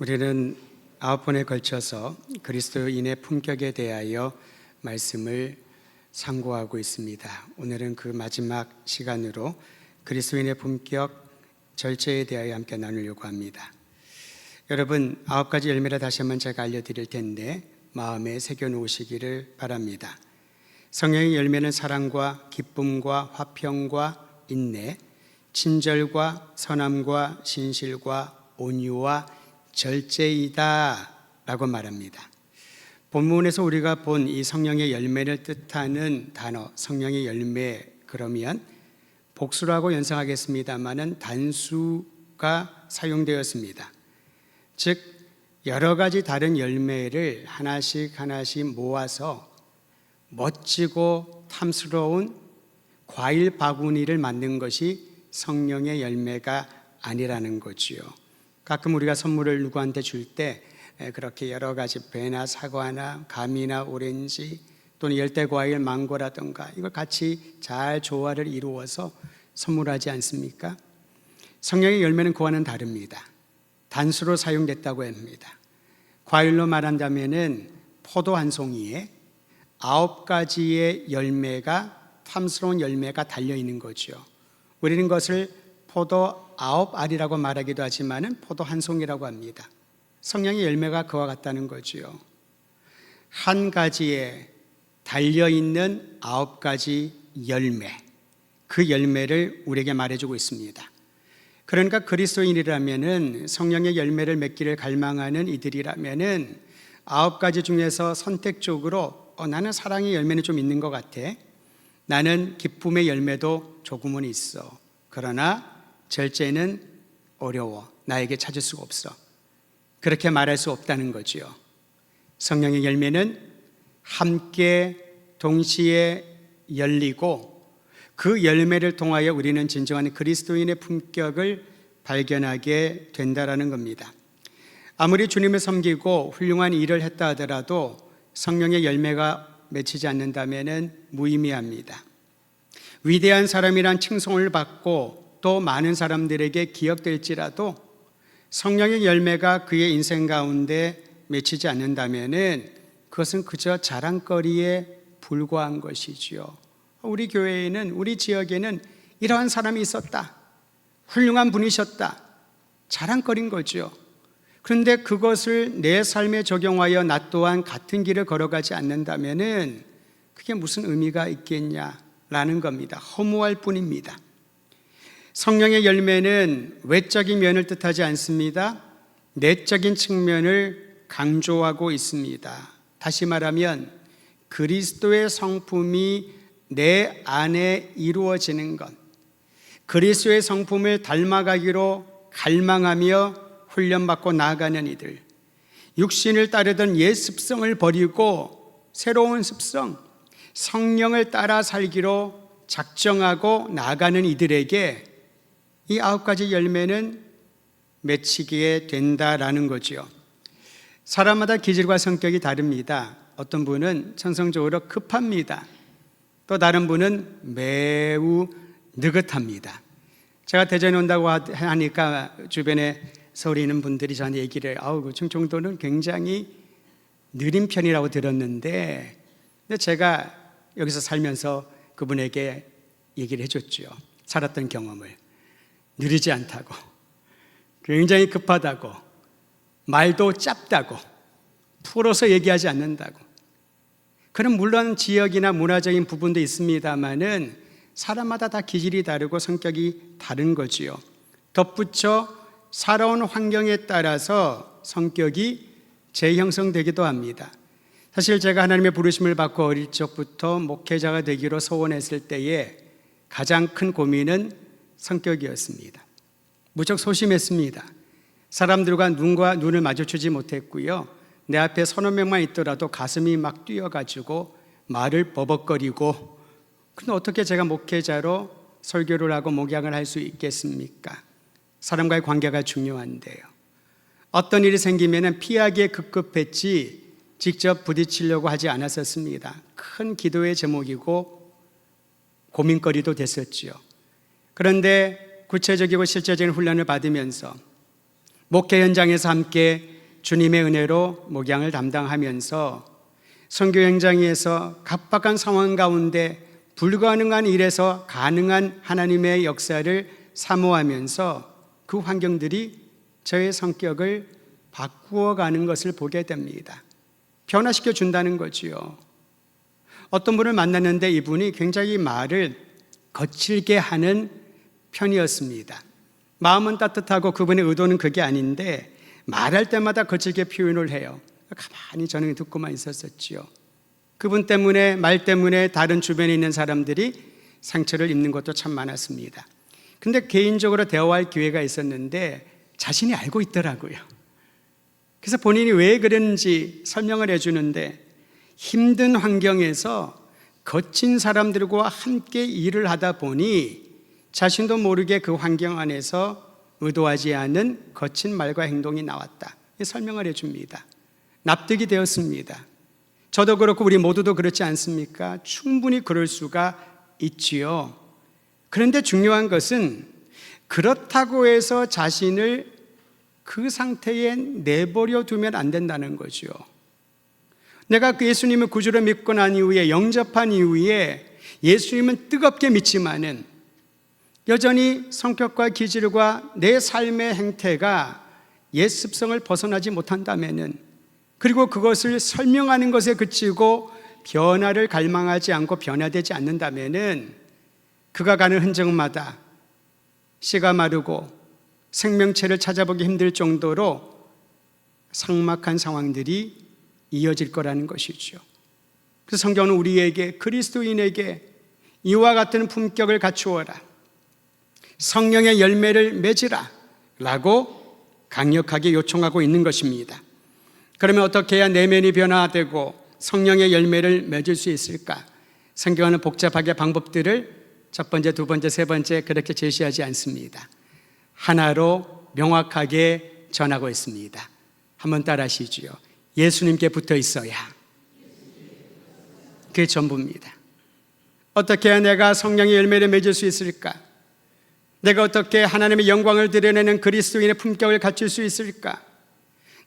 우리는 9번에 걸쳐서 그리스도인의 품격에 대하여 말씀을 상고하고 있습니다. 오늘은 그 마지막 시간으로 그리스도인의 품격 절제에 대하여 함께 나누려고 합니다. 여러분, 9가지 열매를 다시 한번 제가 알려드릴 텐데 마음에 새겨놓으시기를 바랍니다. 성령의 열매는 사랑과 기쁨과 화평과 인내, 친절과 선함과 신실과 온유와 절제이다 라고 말합니다. 본문에서 우리가 본 이 성령의 열매를 뜻하는 단어, 성령의 열매, 그러면 복수라고 연상하겠습니다마는 단수가 사용되었습니다. 즉 여러 가지 다른 열매를 하나씩 모아서 멋지고 탐스러운 과일 바구니를 만든 것이 성령의 열매가 아니라는 거지요. 가끔 우리가 선물을 누구한테 줄 때 그렇게 여러 가지 배나 사과나 감이나 오렌지 또는 열대과일 망고라든가 이걸 같이 잘 조화를 이루어서 선물하지 않습니까? 성령의 열매는 그와는 다릅니다. 단수로 사용됐다고 합니다. 과일로 말한다면은 포도 한 송이에 9가지의 열매가, 탐스러운 열매가 달려있는 거죠. 우리는 그것을 포도 9알이라고 말하기도 하지만 포도 한 송이라고 합니다. 성령의 열매가 그와 같다는 거지요. 한 가지에 달려있는 9가지 열매, 그 열매를 우리에게 말해주고 있습니다. 그러니까 그리스도인이라면은, 성령의 열매를 맺기를 갈망하는 이들이라면은 9가지 중에서 선택적으로 나는 사랑의 열매는 좀 있는 것 같아, 나는 기쁨의 열매도 조금은 있어, 그러나 절제는 어려워, 나에게 찾을 수가 없어, 그렇게 말할 수 없다는 거지요. 성령의 열매는 함께 동시에 열리고 그 열매를 통하여 우리는 진정한 그리스도인의 품격을 발견하게 된다라는 겁니다. 아무리 주님을 섬기고 훌륭한 일을 했다 하더라도 성령의 열매가 맺히지 않는다면 무의미합니다. 위대한 사람이란 칭송을 받고 또 많은 사람들에게 기억될지라도 성령의 열매가 그의 인생 가운데 맺히지 않는다면 그것은 그저 자랑거리에 불과한 것이지요. 우리 교회에는, 우리 지역에는 이러한 사람이 있었다, 훌륭한 분이셨다, 자랑거리인 거죠. 그런데 그것을 내 삶에 적용하여 나 또한 같은 길을 걸어가지 않는다면 그게 무슨 의미가 있겠냐라는 겁니다. 허무할 뿐입니다. 성령의 열매는 외적인 면을 뜻하지 않습니다. 내적인 측면을 강조하고 있습니다. 다시 말하면 그리스도의 성품이 내 안에 이루어지는 것, 그리스도의 성품을 닮아가기로 갈망하며 훈련받고 나아가는 이들, 육신을 따르던 옛 습성을 버리고 새로운 습성, 성령을 따라 살기로 작정하고 나아가는 이들에게 이 9가지 열매는 맺히게 된다라는 거죠. 사람마다 기질과 성격이 다릅니다. 어떤 분은 천성적으로 급합니다. 또 다른 분은 매우 느긋합니다. 제가 대전에 온다고 하니까 주변에 서울에 있는 분들이 저한테 얘기를 해요. 그 충청도는 굉장히 느린 편이라고 들었는데, 근데 제가 여기서 살면서 그분에게 얘기를 해줬죠. 살았던 경험을. 느리지 않다고, 굉장히 급하다고, 말도 짧다고, 풀어서 얘기하지 않는다고. 그럼 물론 지역이나 문화적인 부분도 있습니다만은 사람마다 다 기질이 다르고 성격이 다른 거지요. 덧붙여 살아온 환경에 따라서 성격이 재형성되기도 합니다. 사실 제가 하나님의 부르심을 받고 어릴 적부터 목회자가 되기로 소원했을 때에 가장 큰 고민은 성격이었습니다. 무척 소심했습니다. 사람들과 눈을 마주치지 못했고요, 내 앞에 서너 명만 있더라도 가슴이 막 뛰어가지고 말을 버벅거리고, 근데 어떻게 제가 목회자로 설교를 하고 목양을 할 수 있겠습니까? 사람과의 관계가 중요한데요. 어떤 일이 생기면 피하기에 급급했지 직접 부딪히려고 하지 않았었습니다. 큰 기도의 제목이고 고민거리도 됐었지요. 그런데 구체적이고 실제적인 훈련을 받으면서 목회 현장에서 함께 주님의 은혜로 목양을 담당하면서 선교 현장에서 각박한 상황 가운데 불가능한 일에서 가능한 하나님의 역사를 사모하면서 그 환경들이 저의 성격을 바꾸어가는 것을 보게 됩니다. 변화시켜 준다는 거지요. 어떤 분을 만났는데 이분이 굉장히 말을 거칠게 하는 편이었습니다. 마음은 따뜻하고 그분의 의도는 그게 아닌데 말할 때마다 거칠게 표현을 해요. 가만히 저는 듣고만 있었었지요. 그분 때문에, 말 때문에 다른 주변에 있는 사람들이 상처를 입는 것도 참 많았습니다. 근데 개인적으로 대화할 기회가 있었는데 자신이 알고 있더라고요. 그래서 본인이 왜 그랬는지 설명을 해주는데, 힘든 환경에서 거친 사람들과 함께 일을 하다 보니 자신도 모르게 그 환경 안에서 의도하지 않은 거친 말과 행동이 나왔다. 설명을 해줍니다. 납득이 되었습니다. 저도 그렇고 우리 모두도 그렇지 않습니까? 충분히 그럴 수가 있지요. 그런데 중요한 것은 그렇다고 해서 자신을 그 상태에 내버려 두면 안 된다는 거죠. 내가 그 예수님을 구주로 믿고 난 이후에, 영접한 이후에 예수님은 뜨겁게 믿지만은 여전히 성격과 기질과 내 삶의 행태가 옛 습성을 벗어나지 못한다면은, 그리고 그것을 설명하는 것에 그치고 변화를 갈망하지 않고 변화되지 않는다면은 그가 가는 흔적마다 씨가 마르고 생명체를 찾아보기 힘들 정도로 삭막한 상황들이 이어질 거라는 것이죠. 그래서 성경은 우리에게, 그리스도인에게 이와 같은 품격을 갖추어라, 성령의 열매를 맺으라 라고 강력하게 요청하고 있는 것입니다. 그러면 어떻게 해야 내면이 변화되고 성령의 열매를 맺을 수 있을까? 성경은 복잡하게 방법들을 첫 번째, 두 번째, 세 번째 그렇게 제시하지 않습니다. 하나로 명확하게 전하고 있습니다. 한번 따라 하시지요. 예수님께 붙어 있어야. 그게 전부입니다. 어떻게 해야 내가 성령의 열매를 맺을 수 있을까? 내가 어떻게 하나님의 영광을 드러내는 그리스도인의 품격을 갖출 수 있을까?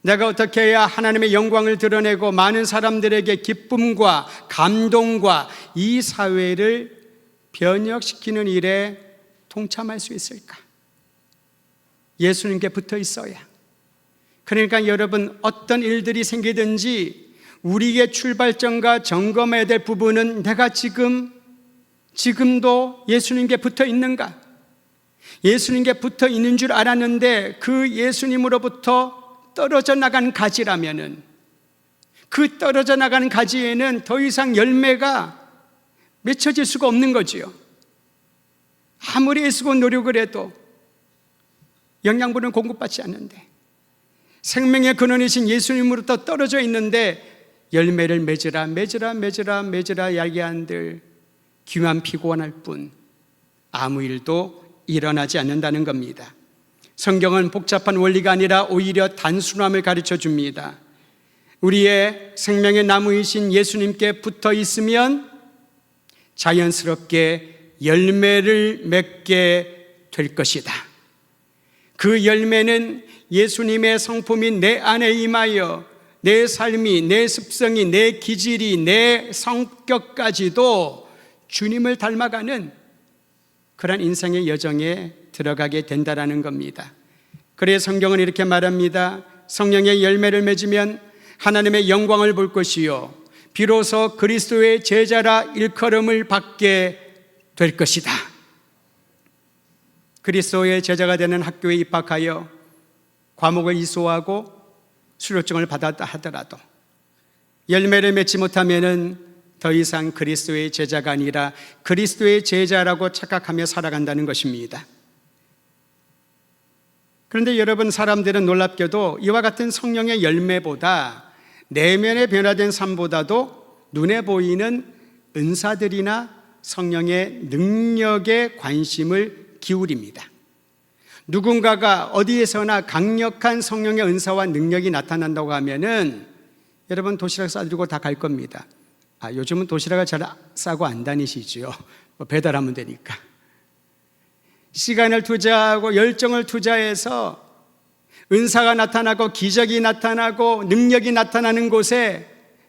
내가 어떻게 해야 하나님의 영광을 드러내고 많은 사람들에게 기쁨과 감동과 이 사회를 변혁시키는 일에 동참할 수 있을까? 예수님께 붙어 있어야. 그러니까 여러분, 어떤 일들이 생기든지 우리의 출발점과 점검해야 될 부분은 내가 지금도 예수님께 붙어 있는가? 예수님께 붙어 있는 줄 알았는데 그 예수님으로부터 떨어져 나간 가지라면은, 그 떨어져 나가는 가지에는 더 이상 열매가 맺혀질 수가 없는 거지요. 아무리 애쓰고 노력을 해도 영양분은 공급받지 않는데, 생명의 근원이신 예수님으로부터 떨어져 있는데 열매를 맺으라 이야기한들 귀만 피곤할 뿐 아무 일도 일어나지 않는다는 겁니다. 성경은 복잡한 원리가 아니라 오히려 단순함을 가르쳐 줍니다. 우리의 생명의 나무이신 예수님께 붙어 있으면 자연스럽게 열매를 맺게 될 것이다. 그 열매는 예수님의 성품이 내 안에 임하여 내 삶이, 내 습성이, 내 기질이, 내 성격까지도 주님을 닮아가는 그런 인생의 여정에 들어가게 된다라는 겁니다. 그래서 성경은 이렇게 말합니다. 성령의 열매를 맺으면 하나님의 영광을 볼 것이요 비로소 그리스도의 제자라 일컬음을 받게 될 것이다. 그리스도의 제자가 되는 학교에 입학하여 과목을 이수하고 수료증을 받았다 하더라도 열매를 맺지 못하면은 더 이상 그리스도의 제자가 아니라 그리스도의 제자라고 착각하며 살아간다는 것입니다. 그런데 여러분, 사람들은 놀랍게도 이와 같은 성령의 열매보다 내면의 변화된 삶보다도 눈에 보이는 은사들이나 성령의 능력에 관심을 기울입니다. 누군가가 어디에서나 강력한 성령의 은사와 능력이 나타난다고 하면은 여러분 도시락 싸들고 다 갈 겁니다. 요즘은 도시락을 잘 싸고 안 다니시죠. 배달하면 되니까. 시간을 투자하고 열정을 투자해서 은사가 나타나고 기적이 나타나고 능력이 나타나는 곳에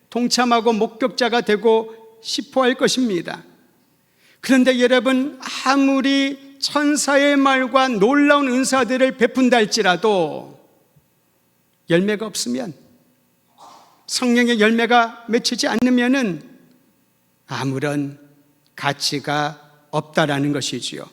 동참하고 목격자가 되고 싶어 할 것입니다. 그런데 여러분, 아무리 천사의 말과 놀라운 은사들을 베푼다 할지라도 열매가 없으면, 성령의 열매가 맺히지 않으면은 아무런 가치가 없다라는 것이지요.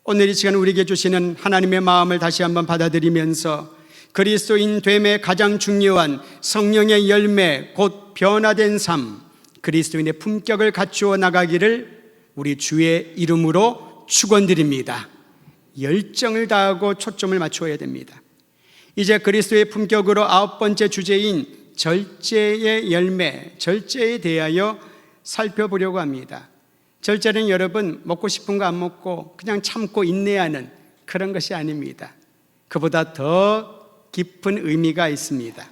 오늘 이 시간 우리에게 주시는 하나님의 마음을 다시 한번 받아들이면서 그리스도인 됨의 가장 중요한 성령의 열매, 곧 변화된 삶, 그리스도인의 품격을 갖추어 나가기를 우리 주의 이름으로 축원드립니다. 열정을 다하고 초점을 맞추어야 됩니다. 이제 그리스도의 품격으로 9번째 주제인 절제의 열매, 절제에 대하여 살펴보려고 합니다. 절제는 여러분, 먹고 싶은 거 안 먹고 그냥 참고 인내하는 그런 것이 아닙니다. 그보다 더 깊은 의미가 있습니다.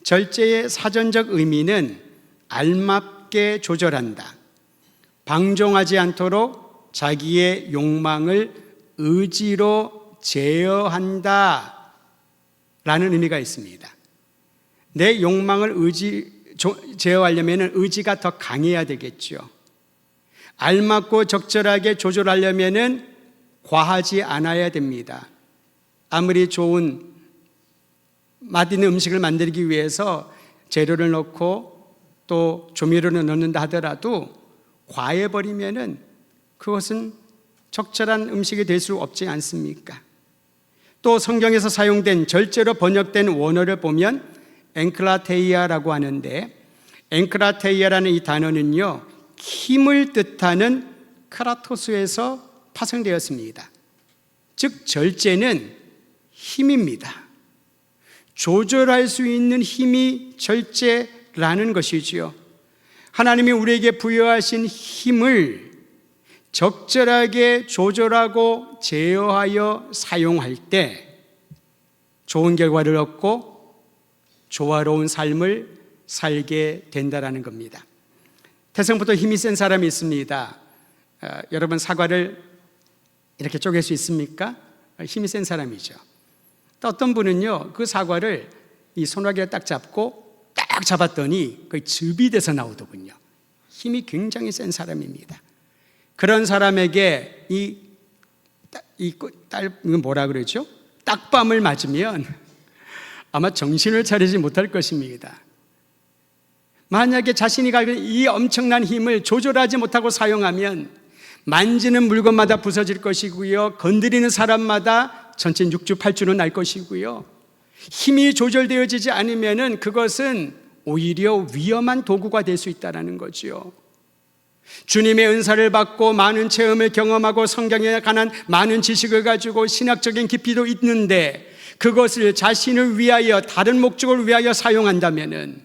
절제의 사전적 의미는 알맞게 조절한다, 방종하지 않도록 자기의 욕망을 의지로 제어한다 라는 의미가 있습니다. 내 욕망을 제어하려면 의지가 더 강해야 되겠죠. 알맞고 적절하게 조절하려면 과하지 않아야 됩니다. 아무리 좋은 맛있는 음식을 만들기 위해서 재료를 넣고 또 조미료를 넣는다 하더라도 과해버리면은 그것은 적절한 음식이 될 수 없지 않습니까? 또 성경에서 사용된 절제로 번역된 원어를 보면 엔크라테이아라고 하는데, 엔크라테이아라는 이 단어는요, 힘을 뜻하는 크라토스에서 파생되었습니다. 즉 절제는 힘입니다. 조절할 수 있는 힘이 절제라는 것이지요. 하나님이 우리에게 부여하신 힘을 적절하게 조절하고 제어하여 사용할 때 좋은 결과를 얻고 조화로운 삶을 살게 된다라는 겁니다. 태생부터 힘이 센 사람이 있습니다. 여러분, 사과를 이렇게 쪼갤 수 있습니까? 힘이 센 사람이죠. 또 어떤 분은요, 그 사과를 이 손아귀에 딱 잡고 딱 잡았더니 거의 즙이 돼서 나오더군요. 힘이 굉장히 센 사람입니다. 그런 사람에게 이건 뭐라 그러죠? 딱밤을 맞으면 아마 정신을 차리지 못할 것입니다. 만약에 자신이 가지고 있는 이 엄청난 힘을 조절하지 못하고 사용하면 만지는 물건마다 부서질 것이고요, 건드리는 사람마다 전체 6주 8주는 날 것이고요, 힘이 조절되어지지 않으면 그것은 오히려 위험한 도구가 될 수 있다는 거죠. 주님의 은사를 받고 많은 체험을 경험하고 성경에 관한 많은 지식을 가지고 신학적인 깊이도 있는데 그것을 자신을 위하여, 다른 목적을 위하여 사용한다면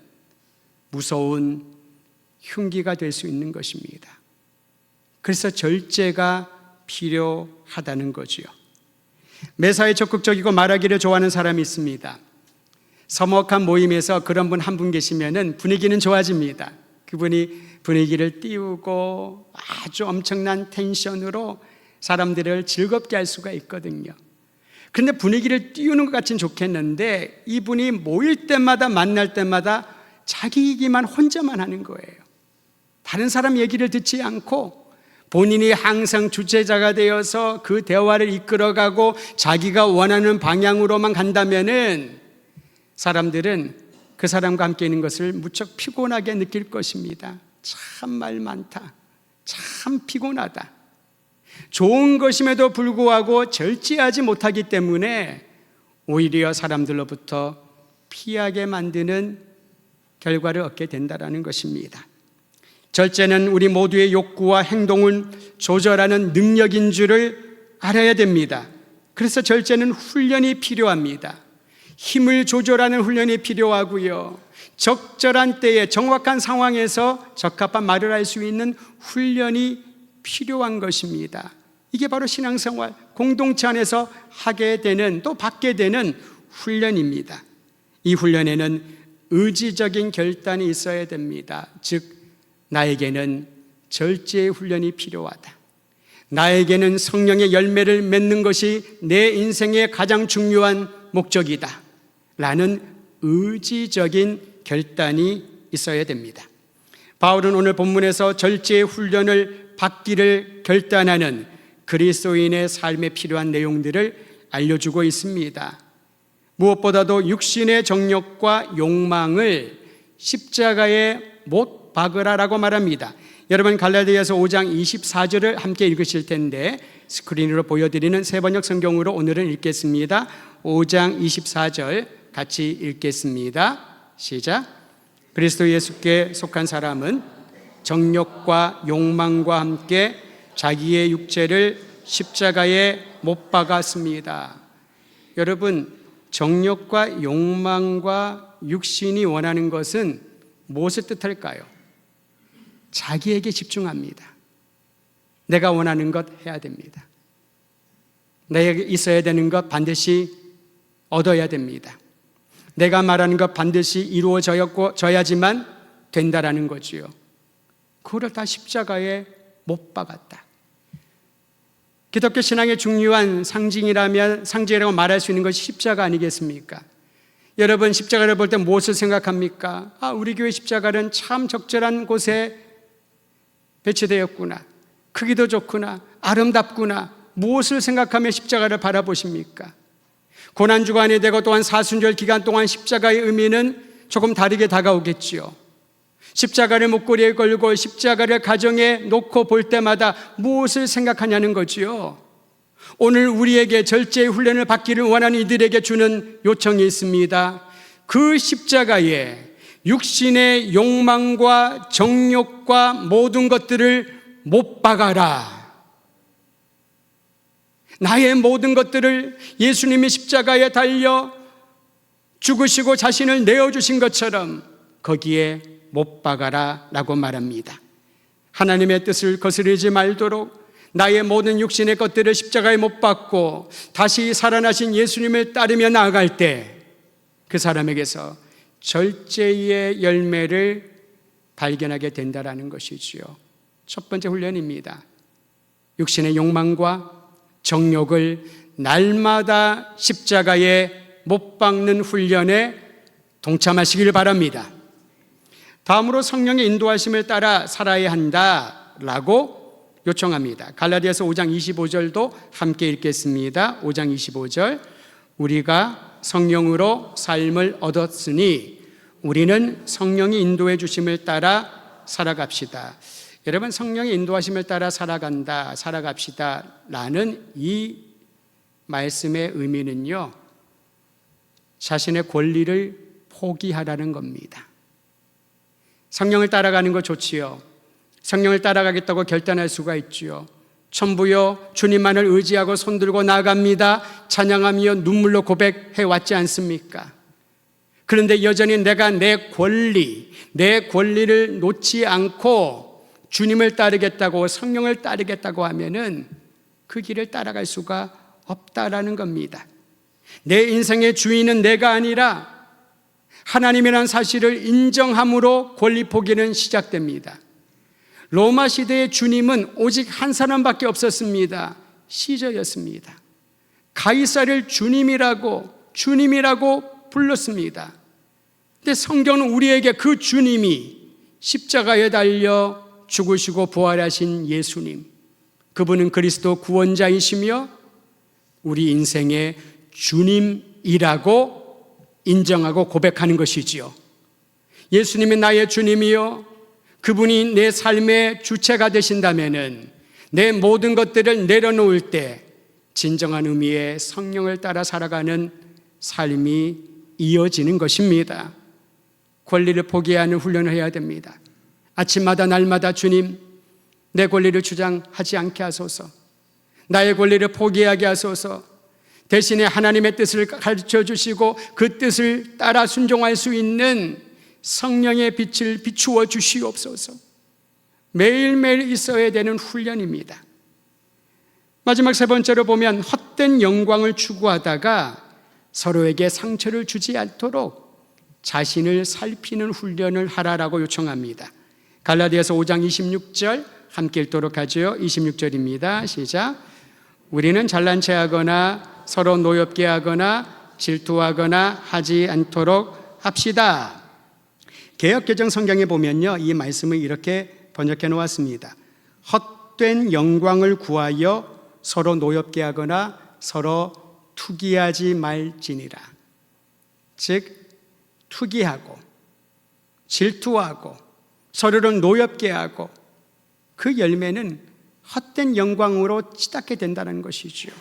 무서운 흉기가 될 수 있는 것입니다. 그래서 절제가 필요하다는 거지요. 매사에 적극적이고 말하기를 좋아하는 사람이 있습니다. 서먹한 모임에서 그런 분 한 분 계시면은 분위기는 좋아집니다. 그분이 분위기를 띄우고 아주 엄청난 텐션으로 사람들을 즐겁게 할 수가 있거든요. 그런데 분위기를 띄우는 것 같이는 좋겠는데 이분이 모일 때마다, 만날 때마다 자기 얘기만 혼자만 하는 거예요. 다른 사람 얘기를 듣지 않고 본인이 항상 주체자가 되어서 그 대화를 이끌어가고 자기가 원하는 방향으로만 간다면은 사람들은 그 사람과 함께 있는 것을 무척 피곤하게 느낄 것입니다. 참 말 많다, 참 피곤하다. 좋은 것임에도 불구하고 절제하지 못하기 때문에 오히려 사람들로부터 피하게 만드는 결과를 얻게 된다는 것입니다. 절제는 우리 모두의 욕구와 행동을 조절하는 능력인 줄을 알아야 됩니다. 그래서 절제는 훈련이 필요합니다. 힘을 조절하는 훈련이 필요하고요, 적절한 때에 정확한 상황에서 적합한 말을 할 수 있는 훈련이 필요한 것입니다. 이게 바로 신앙생활, 공동체 안에서 하게 되는, 또 받게 되는 훈련입니다. 이 훈련에는 의지적인 결단이 있어야 됩니다. 즉 나에게는 절제의 훈련이 필요하다. 나에게는 성령의 열매를 맺는 것이 내 인생의 가장 중요한 목적이다 라는 의지적인 결단이 있어야 됩니다. 바울은 오늘 본문에서 절제의 훈련을 받기를 결단하는 그리스도인의 삶에 필요한 내용들을 알려주고 있습니다. 무엇보다도 육신의 정욕과 욕망을 십자가에 못 박으라라고 말합니다. 여러분 갈라디아서 5장 24절을 함께 읽으실 텐데 스크린으로 보여드리는 세번역 성경으로 오늘은 읽겠습니다. 5장 24절 같이 읽겠습니다. 시작. 그리스도 예수께 속한 사람은 정욕과 욕망과 함께 자기의 육체를 십자가에 못 박았습니다. 여러분, 정욕과 욕망과 육신이 원하는 것은 무엇을 뜻할까요? 자기에게 집중합니다. 내가 원하는 것 해야 됩니다. 내게 있어야 되는 것 반드시 얻어야 됩니다. 내가 말하는 것 반드시 이루어져야지만 된다라는 거지요. 그거를 다 십자가에 못 박았다. 기독교 신앙의 중요한 상징이라고 말할 수 있는 것이 십자가 아니겠습니까? 여러분 십자가를 볼 때 무엇을 생각합니까? 우리 교회 십자가는 참 적절한 곳에 배치되었구나. 크기도 좋구나. 아름답구나. 무엇을 생각하며 십자가를 바라보십니까? 고난주간이 되고 또한 사순절 기간 동안 십자가의 의미는 조금 다르게 다가오겠지요. 십자가를 목걸이에 걸고 십자가를 가정에 놓고 볼 때마다 무엇을 생각하냐는 거지요. 오늘 우리에게 절제의 훈련을 받기를 원하는 이들에게 주는 요청이 있습니다. 그 십자가에 육신의 욕망과 정욕과 모든 것들을 못 박아라. 나의 모든 것들을 예수님이 십자가에 달려 죽으시고 자신을 내어주신 것처럼 거기에 못 박아라 라고 말합니다. 하나님의 뜻을 거스르지 말도록 나의 모든 육신의 것들을 십자가에 못 박고 다시 살아나신 예수님을 따르며 나아갈 때 그 사람에게서 절제의 열매를 발견하게 된다라는 것이지요. 첫 번째 훈련입니다. 육신의 욕망과 정욕을 날마다 십자가에 못 박는 훈련에 동참하시길 바랍니다. 다음으로 성령의 인도하심을 따라 살아야 한다라고 요청합니다. 갈라디아서 5장 25절도 함께 읽겠습니다. 5장 25절. 우리가 성령으로 삶을 얻었으니 우리는 성령이 인도해 주심을 따라 살아갑시다. 여러분, 성령의 인도하심을 따라 살아갑시다 라는 이 말씀의 의미는요, 자신의 권리를 포기하라는 겁니다. 성령을 따라가는 거 좋지요. 성령을 따라가겠다고 결단할 수가 있지요. 천부여 주님만을 의지하고 손들고 나아갑니다 찬양하며 눈물로 고백해 왔지 않습니까? 그런데 여전히 내가 내 권리를 놓지 않고 주님을 따르겠다고, 성령을 따르겠다고 하면은 그 길을 따라갈 수가 없다라는 겁니다. 내 인생의 주인은 내가 아니라 하나님이라는 사실을 인정함으로 권리 포기는 시작됩니다. 로마 시대의 주님은 오직 한 사람밖에 없었습니다. 시저였습니다. 가이사를 주님이라고 불렀습니다. 근데 성경은 우리에게 그 주님이 십자가에 달려 죽으시고 부활하신 예수님, 그분은 그리스도 구원자이시며 우리 인생의 주님이라고 인정하고 고백하는 것이지요. 예수님이 나의 주님이요, 그분이 내 삶의 주체가 되신다면은 내 모든 것들을 내려놓을 때 진정한 의미의 성령을 따라 살아가는 삶이 이어지는 것입니다. 권리를 포기하는 훈련을 해야 됩니다. 아침마다 날마다 주님, 내 권리를 주장하지 않게 하소서. 나의 권리를 포기하게 하소서. 대신에 하나님의 뜻을 가르쳐 주시고 그 뜻을 따라 순종할 수 있는 성령의 빛을 비추어 주시옵소서. 매일매일 있어야 되는 훈련입니다. 마지막 세 번째로 보면 헛된 영광을 추구하다가 서로에게 상처를 주지 않도록 자신을 살피는 훈련을 하라라고 요청합니다. 갈라디아서 5장 26절 함께 읽도록 하죠. 26절입니다. 시작. 우리는 잘난 체하거나 서로 노엽게 하거나 질투하거나 하지 않도록 합시다. 개역개정 성경에 보면요, 이 말씀을 이렇게 번역해 놓았습니다. 헛된 영광을 구하여 서로 노엽게 하거나 서로 투기하지 말지니라. 즉 투기하고 질투하고 서로를 노엽게 하고 그 열매는 헛된 영광으로 치닫게 된다는 것이지요.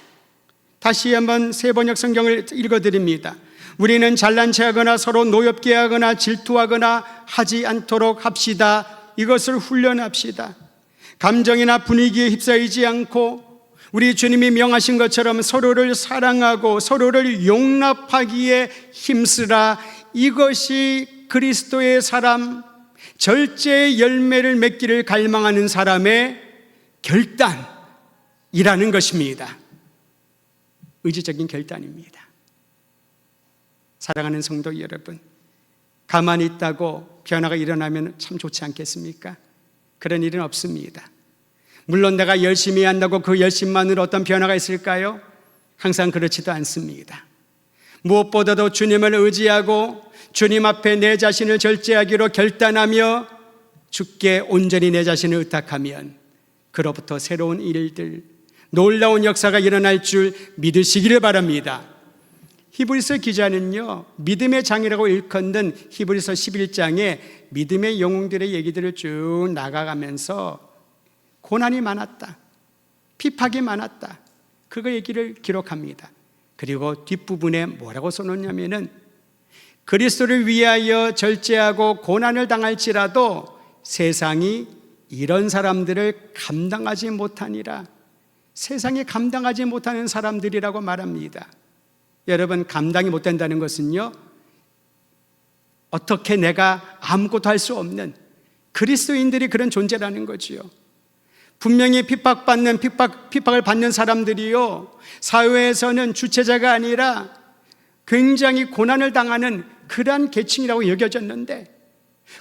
다시 한번 새 번역 성경을 읽어드립니다. 우리는 잘난 체하거나 서로 노엽게 하거나 질투하거나 하지 않도록 합시다. 이것을 훈련합시다. 감정이나 분위기에 휩싸이지 않고 우리 주님이 명하신 것처럼 서로를 사랑하고 서로를 용납하기에 힘쓰라. 이것이 그리스도의 사람, 절제의 열매를 맺기를 갈망하는 사람의 결단이라는 것입니다. 의지적인 결단입니다. 사랑하는 성도 여러분, 가만히 있다고 변화가 일어나면 참 좋지 않겠습니까? 그런 일은 없습니다. 물론 내가 열심히 한다고 그 열심만으로 어떤 변화가 있을까요? 항상 그렇지도 않습니다. 무엇보다도 주님을 의지하고 주님 앞에 내 자신을 절제하기로 결단하며 주께 온전히 내 자신을 의탁하면 그로부터 새로운 일들, 놀라운 역사가 일어날 줄 믿으시기를 바랍니다. 히브리서 기자는요, 믿음의 장이라고 일컫는 히브리서 11장에 믿음의 영웅들의 얘기들을 쭉 나가가면서 고난이 많았다, 핍박이 많았다, 그거 얘기를 기록합니다. 그리고 뒷부분에 뭐라고 써놓냐면은 그리스도를 위하여 절제하고 고난을 당할지라도 세상이 이런 사람들을 감당하지 못하니라. 세상이 감당하지 못하는 사람들이라고 말합니다. 여러분, 감당이 못 된다는 것은요, 어떻게 내가 아무것도 할 수 없는 그리스도인들이 그런 존재라는 거지요. 분명히 핍박을 받는 사람들이요, 사회에서는 주체자가 아니라 굉장히 고난을 당하는 그러한 계층이라고 여겨졌는데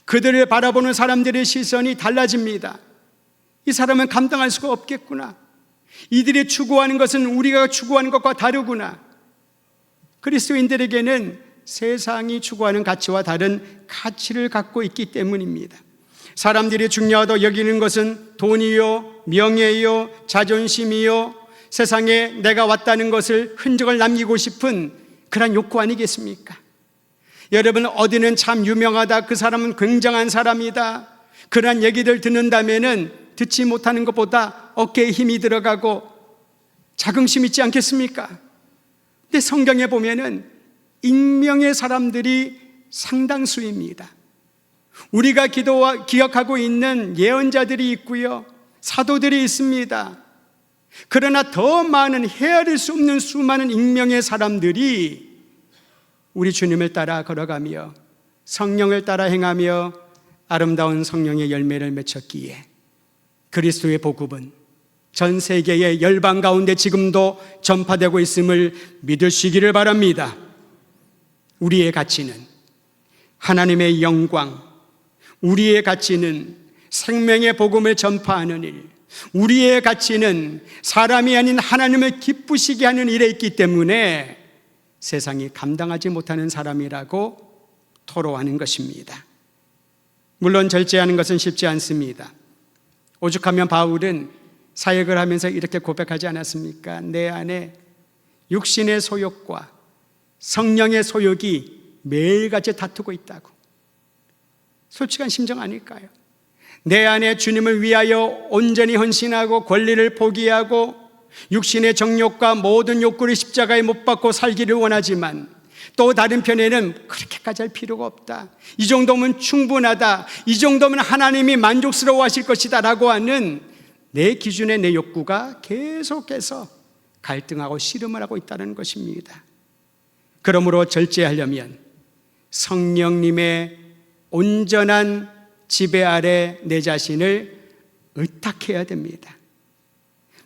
그들을 바라보는 사람들의 시선이 달라집니다. 이 사람은 감당할 수가 없겠구나. 이들이 추구하는 것은 우리가 추구하는 것과 다르구나. 그리스도인들에게는 세상이 추구하는 가치와 다른 가치를 갖고 있기 때문입니다. 사람들이 중요하다고 여기는 것은 돈이요, 명예요, 자존심이요, 세상에 내가 왔다는 것을 흔적을 남기고 싶은 그런 욕구 아니겠습니까? 여러분, 어디는 참 유명하다, 그 사람은 굉장한 사람이다, 그런 얘기들 듣는다면은 듣지 못하는 것보다 어깨에 힘이 들어가고 자긍심 있지 않겠습니까? 근데 성경에 보면은 익명의 사람들이 상당수입니다. 우리가 기억하고 있는 예언자들이 있고요, 사도들이 있습니다. 그러나 더 많은 헤아릴 수 없는 수많은 익명의 사람들이 우리 주님을 따라 걸어가며 성령을 따라 행하며 아름다운 성령의 열매를 맺혔기에 그리스도의 복음은 전 세계의 열방 가운데 지금도 전파되고 있음을 믿으시기를 바랍니다. 우리의 가치는 하나님의 영광, 우리의 가치는 생명의 복음을 전파하는 일, 우리의 가치는 사람이 아닌 하나님을 기쁘시게 하는 일에 있기 때문에 세상이 감당하지 못하는 사람이라고 토로하는 것입니다. 물론 절제하는 것은 쉽지 않습니다. 오죽하면 바울은 사역을 하면서 이렇게 고백하지 않았습니까? 내 안에 육신의 소욕과 성령의 소욕이 매일같이 다투고 있다고. 솔직한 심정 아닐까요? 내 안에 주님을 위하여 온전히 헌신하고 권리를 포기하고 육신의 정욕과 모든 욕구를 십자가에 못 박고 살기를 원하지만 또 다른 편에는 그렇게까지 할 필요가 없다, 이 정도면 충분하다, 이 정도면 하나님이 만족스러워 하실 것이다 라고 하는 내 기준의 내 욕구가 계속해서 갈등하고 씨름을 하고 있다는 것입니다. 그러므로 절제하려면 성령님의 온전한 지배 아래 내 자신을 의탁해야 됩니다.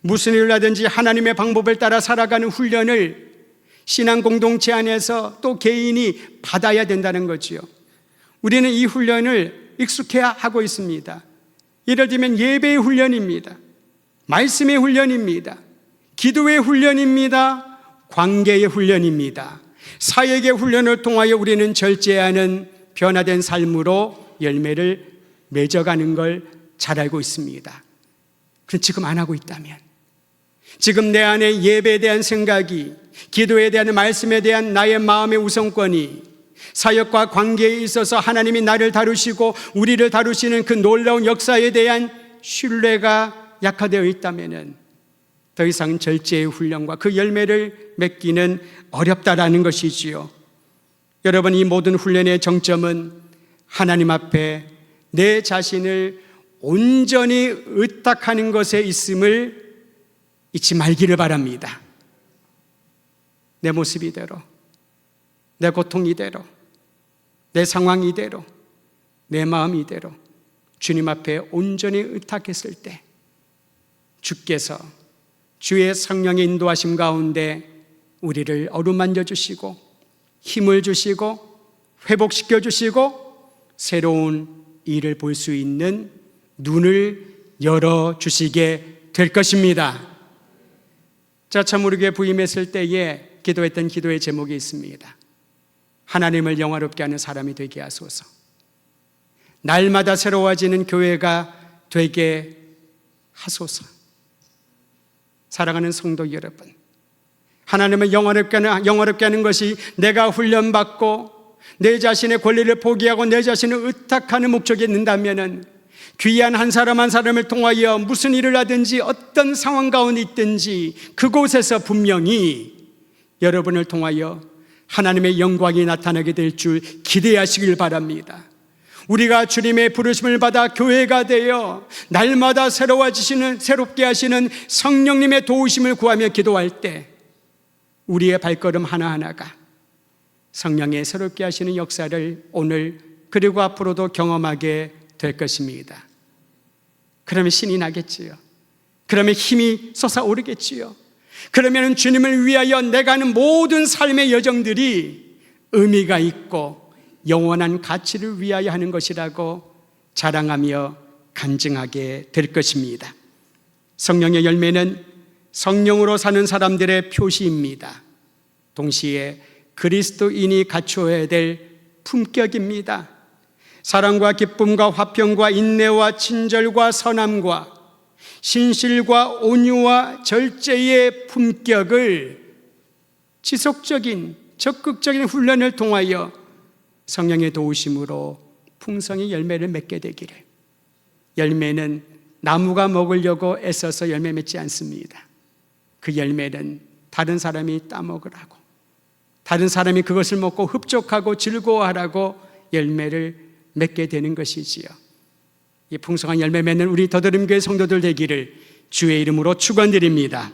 무슨 일을 하든지 하나님의 방법을 따라 살아가는 훈련을 신앙 공동체 안에서 또 개인이 받아야 된다는 거지요. 우리는 이 훈련을 익숙해야 하고 있습니다. 예를 들면 예배의 훈련입니다, 말씀의 훈련입니다, 기도의 훈련입니다, 관계의 훈련입니다. 사역의 훈련을 통하여 우리는 절제하는 변화된 삶으로 열매를 맺어가는 걸 잘 알고 있습니다. 그럼 지금 안 하고 있다면, 지금 내 안에 예배에 대한 생각이, 기도에 대한 말씀에 대한 나의 마음의 우선권이, 사역과 관계에 있어서 하나님이 나를 다루시고 우리를 다루시는 그 놀라운 역사에 대한 신뢰가 약화되어 있다면 더 이상 절제의 훈련과 그 열매를 맺기는 어렵다라는 것이지요. 여러분, 이 모든 훈련의 정점은 하나님 앞에 내 자신을 온전히 의탁하는 것에 있음을 잊지 말기를 바랍니다. 내 모습 이대로, 내 고통 이대로, 내 상황 이대로, 내 마음 이대로 주님 앞에 온전히 의탁했을 때 주께서 주의 성령의 인도하심 가운데 우리를 어루만져 주시고 힘을 주시고 회복시켜 주시고 새로운 일을 볼 수 있는 눈을 열어주시게 될 것입니다. 자, 참으르게 부임했을 때에 기도했던 기도의 제목이 있습니다. 하나님을 영화롭게 하는 사람이 되게 하소서. 날마다 새로워지는 교회가 되게 하소서. 사랑하는 성도 여러분, 하나님을 영화롭게 하는 것이 내가 훈련받고 내 자신의 권리를 포기하고 내 자신을 의탁하는 목적이 있는다면 귀한 한 사람 한 사람을 통하여 무슨 일을 하든지 어떤 상황 가운데 있든지 그곳에서 분명히 여러분을 통하여 하나님의 영광이 나타나게 될 줄 기대하시길 바랍니다. 우리가 주님의 부르심을 받아 교회가 되어 날마다 새롭게 하시는 성령님의 도우심을 구하며 기도할 때 우리의 발걸음 하나하나가 성령의 새롭게 하시는 역사를 오늘 그리고 앞으로도 경험하게 될 것입니다. 그러면 신이 나겠지요. 그러면 힘이 솟아오르겠지요. 그러면 주님을 위하여 내가 하는 모든 삶의 여정들이 의미가 있고 영원한 가치를 위하여 하는 것이라고 자랑하며 간증하게 될 것입니다. 성령의 열매는 성령으로 사는 사람들의 표시입니다. 동시에 그리스도인이 갖추어야 될 품격입니다. 사랑과 기쁨과 화평과 인내와 친절과 선함과 신실과 온유와 절제의 품격을 지속적인 적극적인 훈련을 통하여 성령의 도우심으로 풍성히 열매를 맺게 되기를. 열매는 나무가 먹으려고 애써서 열매 맺지 않습니다. 그 열매는 다른 사람이 따먹으라고, 다른 사람이 그것을 먹고 흡족하고 즐거워하라고 열매를 맺게 되는 것이지요. 이 풍성한 열매 맺는 우리 더드림교회 성도들 되기를 주의 이름으로 축원드립니다.